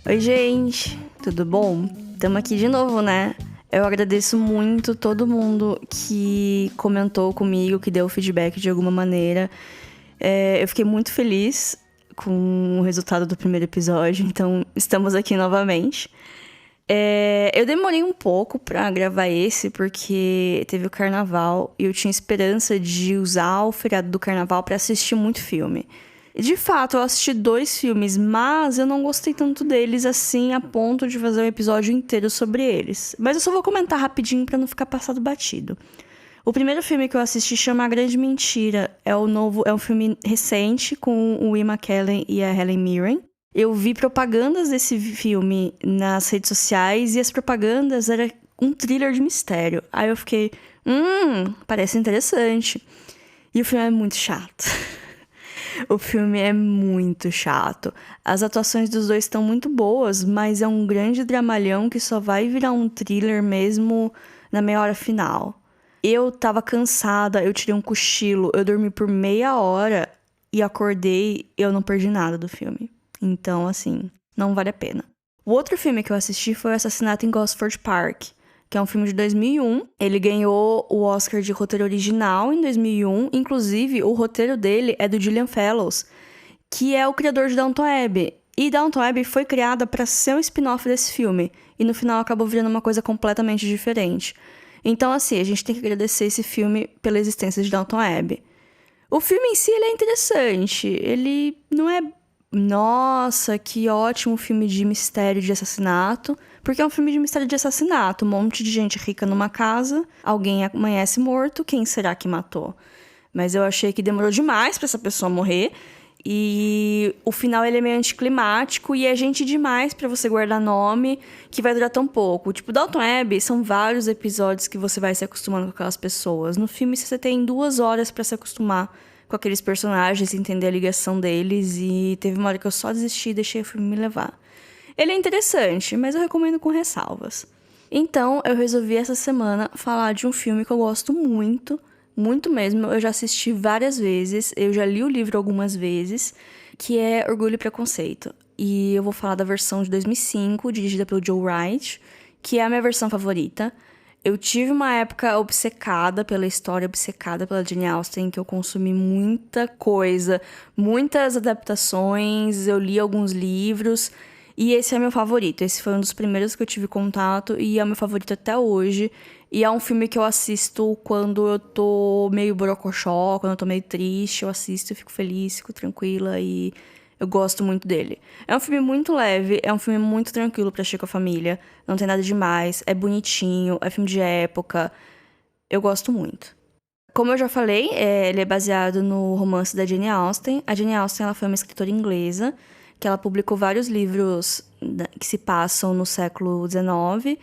Oi, gente, tudo bom? Estamos aqui de novo, né? Eu agradeço muito todo mundo que comentou comigo, que deu feedback de alguma maneira. Eu fiquei muito feliz com o resultado do primeiro episódio, então estamos aqui novamente. Eu demorei um pouco pra gravar esse, porque teve o carnaval e eu tinha esperança de usar o feriado do carnaval pra assistir muito filme. De fato, eu assisti 2 filmes, mas eu não gostei tanto deles assim a ponto de fazer um episódio inteiro sobre eles. Mas eu só vou comentar rapidinho pra não ficar passado batido. O primeiro filme que eu assisti chama A Grande Mentira. É um filme recente com o Ian McKellen e a Helen Mirren. Eu vi propagandas desse filme nas redes sociais e as propagandas eram um thriller de mistério. Aí eu fiquei, parece interessante. E o filme é muito chato. O filme é muito chato. As atuações dos dois estão muito boas, mas é um grande dramalhão que só vai virar um thriller mesmo na meia hora final. Eu tava cansada, eu tirei um cochilo, eu dormi por meia hora e acordei e eu não perdi nada do filme. Então, assim, não vale a pena. O outro filme que eu assisti foi o Assassinato em Gosford Park, que é um filme de 2001. Ele ganhou o Oscar de roteiro original em 2001. Inclusive, o roteiro dele é do Julian Fellows, que é o criador de Downton Abbey. E Downton Abbey foi criada para ser um spin-off desse filme. E no final acabou virando uma coisa completamente diferente. Então, assim, a gente tem que agradecer esse filme pela existência de Downton Abbey. O filme em si, ele é interessante. Ele não é... Nossa, que ótimo filme de mistério de assassinato. Porque é um filme de mistério de assassinato. Um monte de gente rica numa casa, alguém amanhece morto, quem será que matou? Mas eu achei que demorou demais pra essa pessoa morrer. E o final ele é meio anticlimático e é gente demais pra você guardar nome que vai durar tão pouco. Tipo, Downton Abbey são vários episódios que você vai se acostumando com aquelas pessoas. No filme você tem 2 horas pra se acostumar com aqueles personagens, entender a ligação deles. E teve uma hora que eu só desisti e deixei o filme me levar. Ele é interessante, mas eu recomendo com ressalvas. Então, eu resolvi essa semana falar de um filme que eu gosto muito, muito mesmo. Eu já assisti várias vezes, eu já li o livro algumas vezes, que é Orgulho e Preconceito. E eu vou falar da versão de 2005, dirigida pelo Joe Wright, que é a minha versão favorita. Eu tive uma época obcecada pela história, obcecada pela Jane Austen, que eu consumi muita coisa, muitas adaptações, eu li alguns livros, e esse é meu favorito. Esse foi um dos primeiros que eu tive contato e é o meu favorito até hoje. E é um filme que eu assisto quando eu tô meio borocochó, quando eu tô meio triste, eu assisto e fico feliz, fico tranquila e eu gosto muito dele. É um filme muito leve, é um filme muito tranquilo pra assistir com a família. Não tem nada demais, é bonitinho, é filme de época. Eu gosto muito. Como eu já falei, ele é baseado no romance da Jane Austen. A Jane Austen ela foi uma escritora inglesa, que ela publicou vários livros que se passam no século XIX.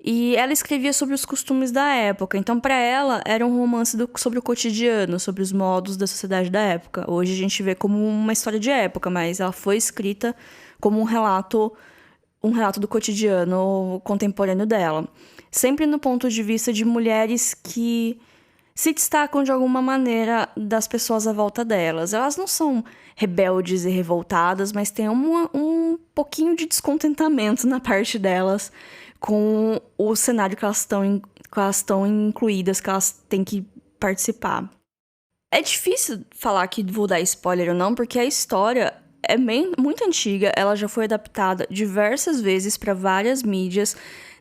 E ela escrevia sobre os costumes da época. Então, para ela, era um romance sobre o cotidiano, sobre os modos da sociedade da época. Hoje a gente vê como uma história de época, mas ela foi escrita como um relato do cotidiano contemporâneo dela. Sempre no ponto de vista de mulheres que se destacam de alguma maneira das pessoas à volta delas. Elas não são rebeldes e revoltadas, mas tem um pouquinho de descontentamento na parte delas com o cenário que elas estão incluídas, que elas têm que participar. É difícil falar que vou dar spoiler ou não, porque a história é muito antiga, ela já foi adaptada diversas vezes para várias mídias,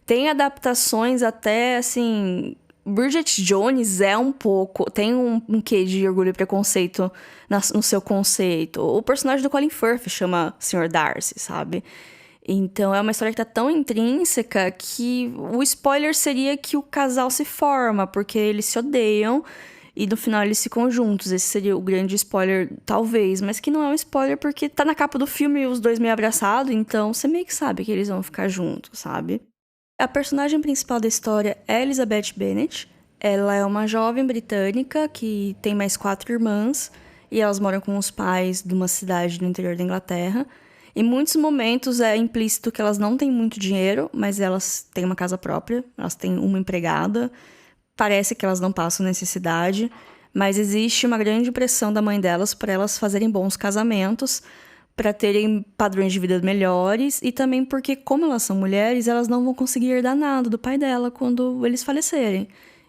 tem adaptações até, assim... Bridget Jones é um pouco... Tem um quê de Orgulho e Preconceito no seu conceito. O personagem do Colin Firth chama Sr. Darcy, sabe? Então, é uma história que tá tão intrínseca que o spoiler seria que o casal se forma, porque eles se odeiam e no final eles ficam juntos. Esse seria o grande spoiler, talvez, mas que não é um spoiler porque tá na capa do filme os dois meio abraçados, então você meio que sabe que eles vão ficar juntos, sabe? A personagem principal da história é Elizabeth Bennet. Ela é uma jovem britânica que tem mais 4 irmãs e elas moram com os pais de uma cidade no interior da Inglaterra. Em muitos momentos é implícito que elas não têm muito dinheiro, mas elas têm uma casa própria, elas têm uma empregada. Parece que elas não passam necessidade, mas existe uma grande pressão da mãe delas para elas fazerem bons casamentos, para terem padrões de vida melhores e também porque, como elas são mulheres, elas não vão conseguir herdar nada do pai dela quando eles falecerem.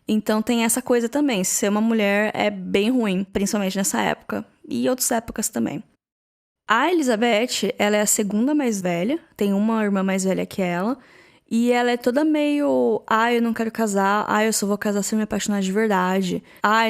Então tem essa coisa também, ser uma mulher é bem ruim, principalmente nessa época e outras épocas também. A Elizabeth, ela é a segunda mais velha, tem uma irmã mais velha que ela, e ela é toda meio, eu não quero casar, eu só vou casar se eu me apaixonar de verdade,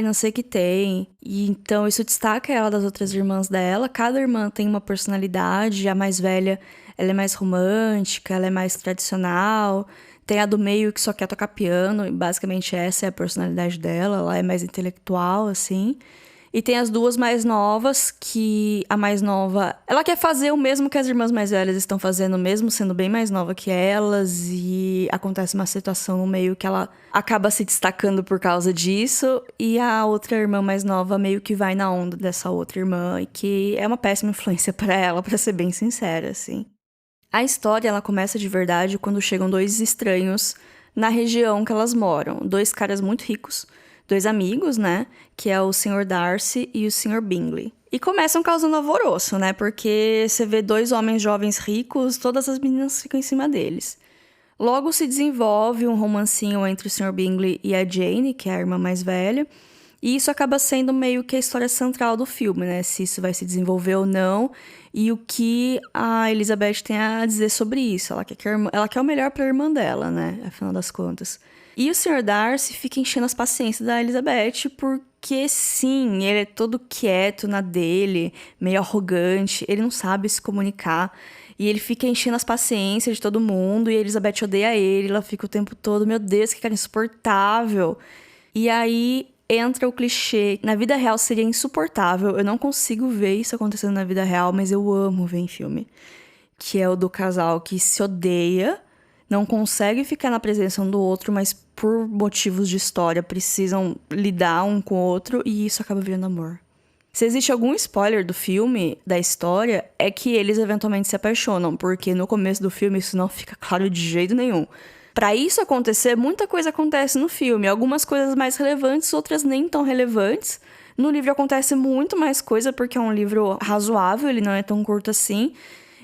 não sei o que tem. E então isso destaca ela das outras irmãs dela, cada irmã tem uma personalidade, a mais velha, ela é mais romântica, ela é mais tradicional, tem a do meio que só quer tocar piano, e basicamente essa é a personalidade dela, ela é mais intelectual, assim. E tem as duas mais novas, que a mais nova, ela quer fazer o mesmo que as irmãs mais velhas estão fazendo, mesmo sendo bem mais nova que elas, e acontece uma situação no meio que ela acaba se destacando por causa disso, e a outra irmã mais nova meio que vai na onda dessa outra irmã, e que é uma péssima influência pra ela, pra ser bem sincera, assim. A história, ela começa de verdade quando chegam dois estranhos na região que elas moram, dois caras muito ricos, dois amigos, né? Que é o Sr. Darcy e o Sr. Bingley. E começam causando alvoroço, né? Porque você vê dois homens jovens ricos, todas as meninas ficam em cima deles. Logo se desenvolve um romancinho entre o Sr. Bingley e a Jane, que é a irmã mais velha. E isso acaba sendo meio que a história central do filme, né? Se isso vai se desenvolver ou não. E o que a Elizabeth tem a dizer sobre isso. Ela quer o melhor pra irmã dela, né? Afinal das contas. E o Sr. Darcy fica enchendo as paciências da Elizabeth porque, sim, ele é todo quieto na dele, meio arrogante, ele não sabe se comunicar. E ele fica enchendo as paciências de todo mundo e a Elizabeth odeia ele, ela fica o tempo todo, meu Deus, que cara insuportável. E aí entra o clichê, na vida real seria insuportável, eu não consigo ver isso acontecendo na vida real, mas eu amo ver em filme. Que é o do casal que se odeia, não consegue ficar na presença um do outro, mas por motivos de história precisam lidar um com o outro e isso acaba virando amor. Se existe algum spoiler do filme, da história, é que eles eventualmente se apaixonam, porque no começo do filme isso não fica claro de jeito nenhum. Pra isso acontecer, muita coisa acontece no filme, algumas coisas mais relevantes, outras nem tão relevantes. No livro acontece muito mais coisa, porque é um livro razoável, ele não é tão curto assim.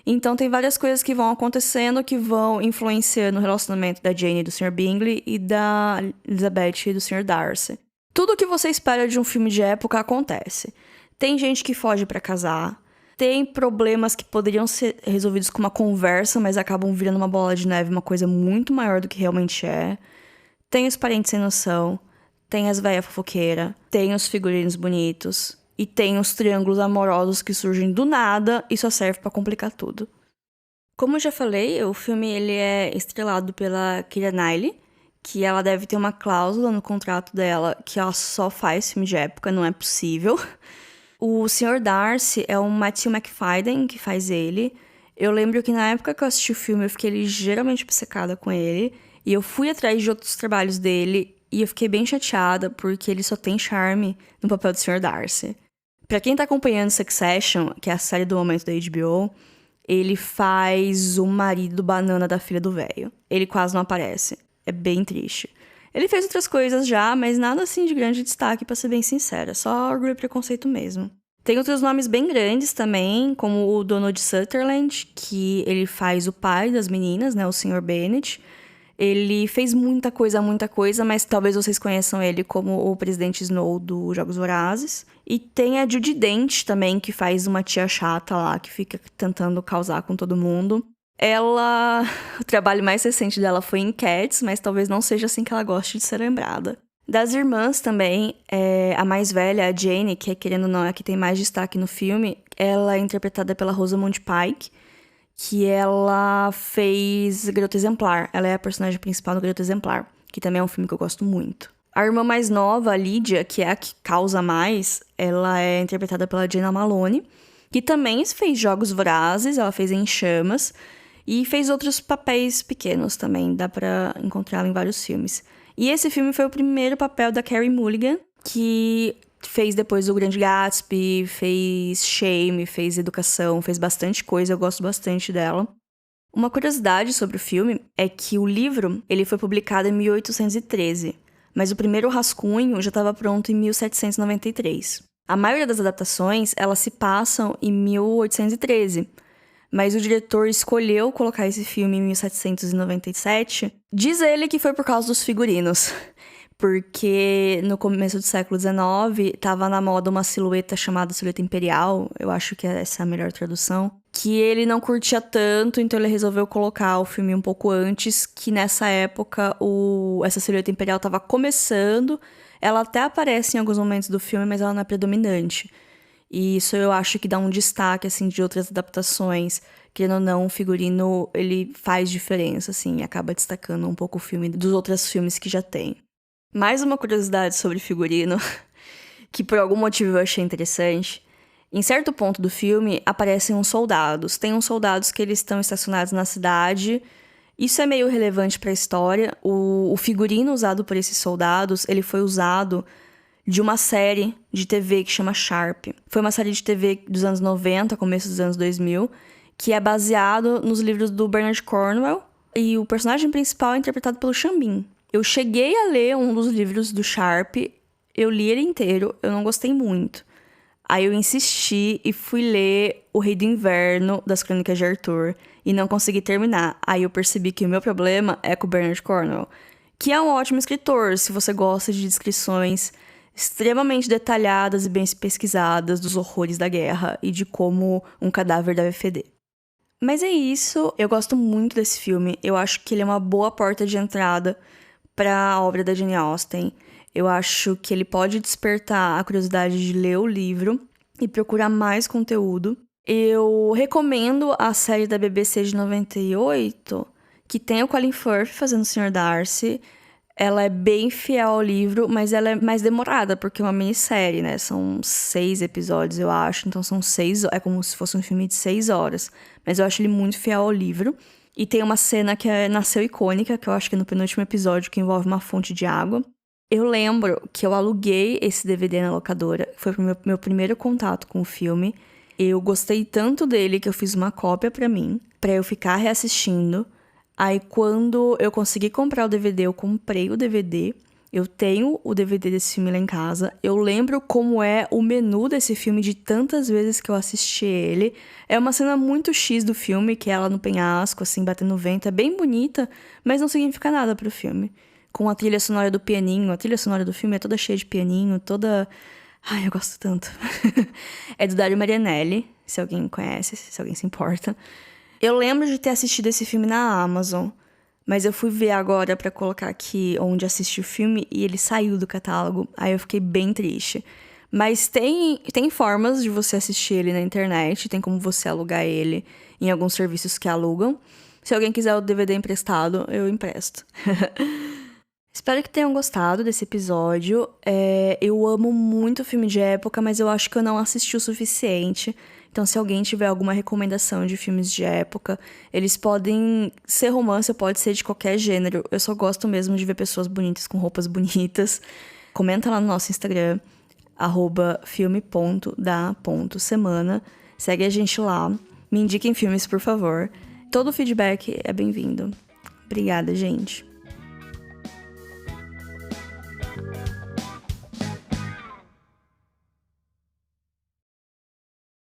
Então tem várias coisas que vão acontecendo que vão influenciando o relacionamento da Jane e do Sr. Bingley e da Elizabeth e do Sr. Darcy. Tudo o que você espera de um filme de época acontece. Tem gente que foge pra casar, tem problemas que poderiam ser resolvidos com uma conversa, mas acabam virando uma bola de neve, uma coisa muito maior do que realmente é. Tem os parentes sem noção, tem as velhas fofoqueiras, tem os figurinos bonitos. E tem os triângulos amorosos que surgem do nada e só serve pra complicar tudo. Como eu já falei, o filme ele é estrelado pela Keira Knightley, que ela deve ter uma cláusula no contrato dela que ela só faz filme de época, não é possível. O Sr. Darcy é o Matthew Macfadyen que faz ele. Eu lembro que na época que eu assisti o filme eu fiquei ligeiramente obcecada com ele. E eu fui atrás de outros trabalhos dele e eu fiquei bem chateada porque ele só tem charme no papel do Sr. Darcy. Pra quem tá acompanhando Succession, que é a série do momento da HBO, ele faz o marido banana da filha do velho. Ele quase não aparece. É bem triste. Ele fez outras coisas já, mas nada assim de grande destaque, pra ser bem sincera. Só orgulho e preconceito mesmo. Tem outros nomes bem grandes também, como o Donald Sutherland, que ele faz o pai das meninas, né, o Sr. Bennet. Ele fez muita coisa, mas talvez vocês conheçam ele como o presidente Snow dos Jogos Vorazes. E tem a Judi Dench também, que faz uma tia chata lá, que fica tentando causar com todo mundo. O trabalho mais recente dela foi em Cats, mas talvez não seja assim que ela goste de ser lembrada. Das irmãs também, a mais velha, a Jane, que querendo ou não é a que tem mais destaque no filme, ela é interpretada pela Rosamund Pike, que ela fez Garota Exemplar. Ela é a personagem principal do Garota Exemplar, que também é um filme que eu gosto muito. A irmã mais nova, a Lydia, que é a que causa mais, ela é interpretada pela Jenna Malone, que também fez Jogos Vorazes, ela fez Em Chamas, e fez outros papéis pequenos também, dá pra encontrá-la em vários filmes. E esse filme foi o primeiro papel da Carey Mulligan, que fez depois o Grande Gatsby, fez Shame, fez Educação, fez bastante coisa, eu gosto bastante dela. Uma curiosidade sobre o filme é que o livro ele foi publicado em 1813, mas o primeiro rascunho já estava pronto em 1793. A maioria das adaptações, elas se passam em 1813. Mas o diretor escolheu colocar esse filme em 1797. Diz ele que foi por causa dos figurinos. Porque no começo do século XIX, tava na moda uma silhueta chamada silhueta imperial. Eu acho que essa é a melhor tradução. Que ele não curtia tanto, então ele resolveu colocar o filme um pouco antes. Que nessa época, essa silhueta imperial tava começando. Ela até aparece em alguns momentos do filme, mas ela não é predominante. E isso eu acho que dá um destaque, assim, de outras adaptações. Querendo ou não, o figurino, ele faz diferença, assim, acaba destacando um pouco o filme dos outros filmes que já tem. Mais uma curiosidade sobre figurino, que por algum motivo eu achei interessante. Em certo ponto do filme, aparecem uns soldados. Tem uns soldados que eles estão estacionados na cidade. Isso é meio relevante para a história. O figurino usado por esses soldados, ele foi usado de uma série de TV que chama Sharp. Foi uma série de TV dos anos 90, começo dos anos 2000, que é baseado nos livros do Bernard Cornwell. E o personagem principal é interpretado pelo Xambin. Eu cheguei a ler um dos livros do Sharp, eu li ele inteiro, eu não gostei muito. Aí eu insisti e fui ler O Rei do Inverno, das Crônicas de Arthur, e não consegui terminar. Aí eu percebi que o meu problema é com o Bernard Cornwell, que é um ótimo escritor, se você gosta de descrições extremamente detalhadas e bem pesquisadas dos horrores da guerra e de como um cadáver deve feder. Mas é isso, eu gosto muito desse filme, eu acho que ele é uma boa porta de entrada para a obra da Jane Austen. Eu acho que ele pode despertar a curiosidade de ler o livro e procurar mais conteúdo. Eu recomendo a série da BBC de 98, que tem o Colin Firth fazendo o Sr. Darcy. Ela é bem fiel ao livro, mas ela é mais demorada, porque é uma minissérie, né? São 6 episódios, eu acho. Então são 6... É como se fosse um filme de 6 horas. Mas eu acho ele muito fiel ao livro. E tem uma cena que nasceu icônica, que eu acho que é no penúltimo episódio, que envolve uma fonte de água. Eu lembro que eu aluguei esse DVD na locadora. Foi o meu primeiro contato com o filme. Eu gostei tanto dele que eu fiz uma cópia pra mim, pra eu ficar reassistindo. Aí, quando eu consegui comprar o DVD, eu comprei o DVD. Eu tenho o DVD desse filme lá em casa. Eu lembro como é o menu desse filme de tantas vezes que eu assisti ele. É uma cena muito X do filme, que é ela no penhasco, assim, batendo vento. É bem bonita, mas não significa nada pro filme. Com a trilha sonora do pianinho. A trilha sonora do filme é toda cheia de pianinho, toda... Ai, eu gosto tanto. É do Dario Marianelli, se alguém conhece, se alguém se importa. Eu lembro de ter assistido esse filme na Amazon, mas eu fui ver agora pra colocar aqui onde assisti o filme e ele saiu do catálogo. Aí eu fiquei bem triste. Mas tem formas de você assistir ele na internet, tem como você alugar ele em alguns serviços que alugam. Se alguém quiser o DVD emprestado, eu empresto. Espero que tenham gostado desse episódio. Eu amo muito filme de época, mas eu acho que eu não assisti o suficiente. Então, se alguém tiver alguma recomendação de filmes de época, eles podem ser romance ou pode ser de qualquer gênero. Eu só gosto mesmo de ver pessoas bonitas com roupas bonitas. Comenta lá no nosso Instagram, @filme.da.semana. Segue a gente lá. Me indiquem filmes, por favor. Todo feedback é bem-vindo. Obrigada, gente.